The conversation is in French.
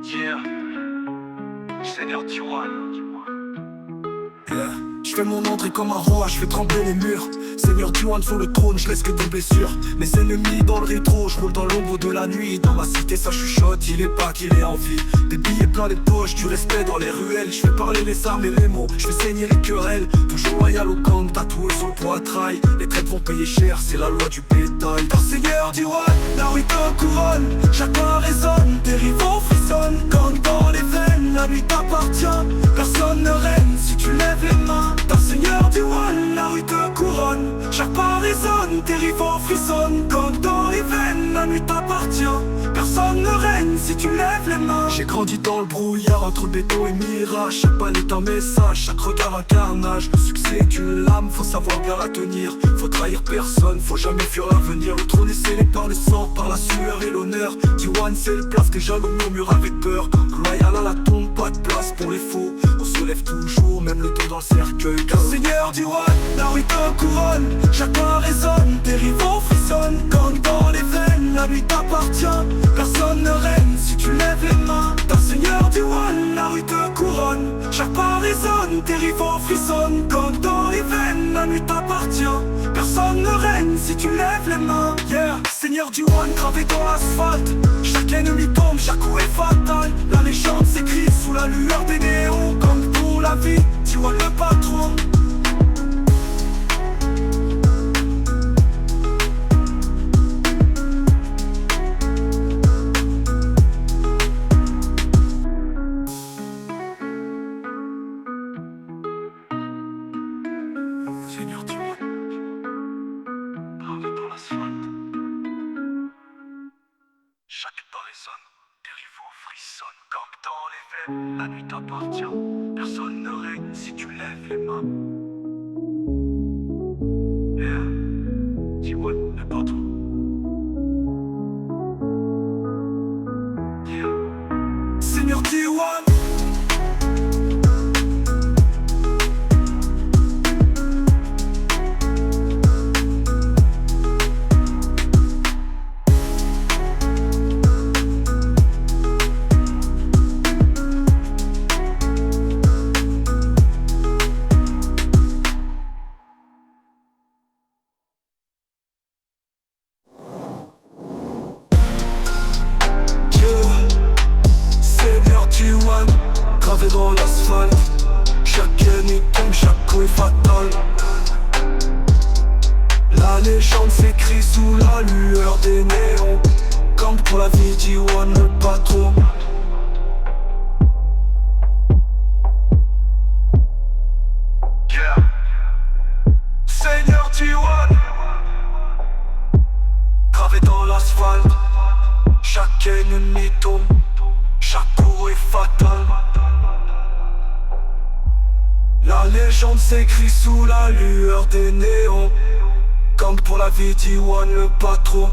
Yeah, Seigneur Tiwan. Yeah. Je fais mon entrée comme un roi, je fais trembler les murs. Seigneur Tiwan sur le trône, je laisse que des blessures. Mes ennemis dans le rétro, je roule dans l'ombre de la nuit. Dans ma cité ça chuchote, il est pas qu'il est en vie. Des billets plein les poches, du respect dans les ruelles. Je fais parler les armes et les mots, je fais saigner les querelles. Toujours loyal au camp, tatoué sur le poitrail. Les traites vont payer cher, c'est la loi du bétail. Car Seigneur Tiwan, la rue te couronne. Chacun résonne, des rivaux frissonnent. Gang dans les veines, la nuit t'appartient. Personne ne règne si tu lèves les mains. Car Seigneur Tiwan, la rue te couronne. Chaque pas résonne, tes rivaux frissonnent. Gang dans les veines, la nuit t'appartient. Personne ne règne si tu lèves les mains. J'ai grandi dans le brouillard entre béton et mirage. Chaque pas est un message, chaque regard un carnage. Le succès est une lame, faut savoir bien la tenir. Faut trahir personne, faut jamais fuir l'avenir. Le trône est scellé par le sang, par la sueur et l'honneur. Tiwan c'est le place, tes jaloux murmurent avec peur. Loyal à la tombe, pas de place pour les faux. On se lève toujours, même le dos dans le cercueil. Car Seigneur Tiwan, la rue te couronne. Chacun résonne, tes rivaux frissonnent. Gang dans les veines, la nuit t'appartient. Personne ne règne si tu lèves les mains. Car Seigneur Tiwan, la rue te couronne. Chaque pas résonne, tes rivaux frissonnent. Gang dans les veines, la nuit t'appartient. Personne ne règne si tu lèves les mains. Yeah, Seigneur Tiwan gravé dans l'asphalte. Chaque ennemi tombe, chaque coup est fatal. La légende s'écrit sous la lueur des néons. Comme pour la vie, Tiwan le patron. Seigneur Tiwan, gravé dans l'asphalte. Chaque pas résonne, des rivaux frissonnent. Camp dans les veines, la nuit t'appartient. Personne ne règne si tu lèves les mains. Yeah, Tiwan le patron. Yeah, Seigneur Tiwan. Gravé dans l'asphalte, chaque ennemi tombe, chaque coup est fatal. La légende s'écrit sous la lueur des néons. Comme pour la vie, Tiwan le patron. Yeah, Seigneur Tiwan, gravé dans l'asphalte, chaque ennemi tombe, chaque coup est fatal. La légende s'écrit sous la lueur des néons. Comme pour la vie, Tiwan le patron.